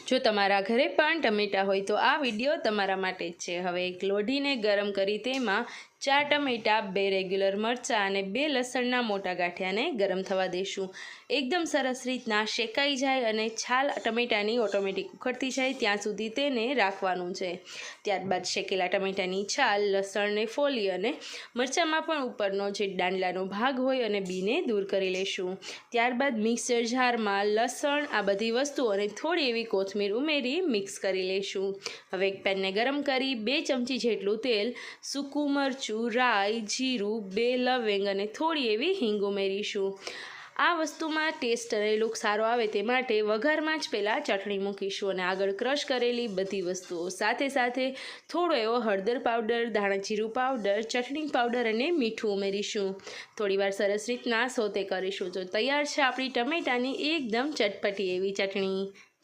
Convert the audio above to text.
જો તમારા ઘરે પણ ટમેટાં હોય તો આ વિડીયો તમારા માટે જ છે। હવે એક લોઢીને ગરમ કરી તેમાં 4 ટમેટાં, 2 રેગ્યુલર મરચાં અને 2 લસણના મોટા ગાંઠિયાને ગરમ થવા દઈશું। એકદમ સરસ રીતના શેકાઈ જાય અને છાલ ટમેટાની ઓટોમેટિક ઉખડતી જાય ત્યાં સુધી તેને રાખવાનું છે। ત્યારબાદ શેકેલા ટમેટાની છાલ, લસણને ફોલી અને મરચાંમાં પણ ઉપરનો જે દાંડલાનો ભાગ હોય અને બીને દૂર કરી લઈશું। ત્યારબાદ મિક્સર જારમાં લસણ, આ બધી વસ્તુઓ અને થોડી એવી કોથમીર ઉમેરી મિક્સ કરી લઈશું। હવે એક પેનને ગરમ કરી 2 ચમચી જેટલું તેલ, સૂકું મરચું, રાઈ, જીરું, 2 લવિંગ અને થોડી એવી હિંગ ઉમેરીશું। આ વસ્તુમાં ટેસ્ટ અને લુક સારો આવે તે માટે વઘારમાં જ પહેલાં ચટણી મૂકીશું અને આગળ ક્રશ કરેલી બધી વસ્તુઓ સાથે સાથે થોડો એવો હળદર પાવડર, ધાણા જીરું પાવડર, ચટણી પાવડર અને મીઠું ઉમેરીશું। થોડીવાર સરસ રીતના સોતે કરીશું। તો તૈયાર છે આપણી ટમેટાની એકદમ ચટપટી એવી ચટણી।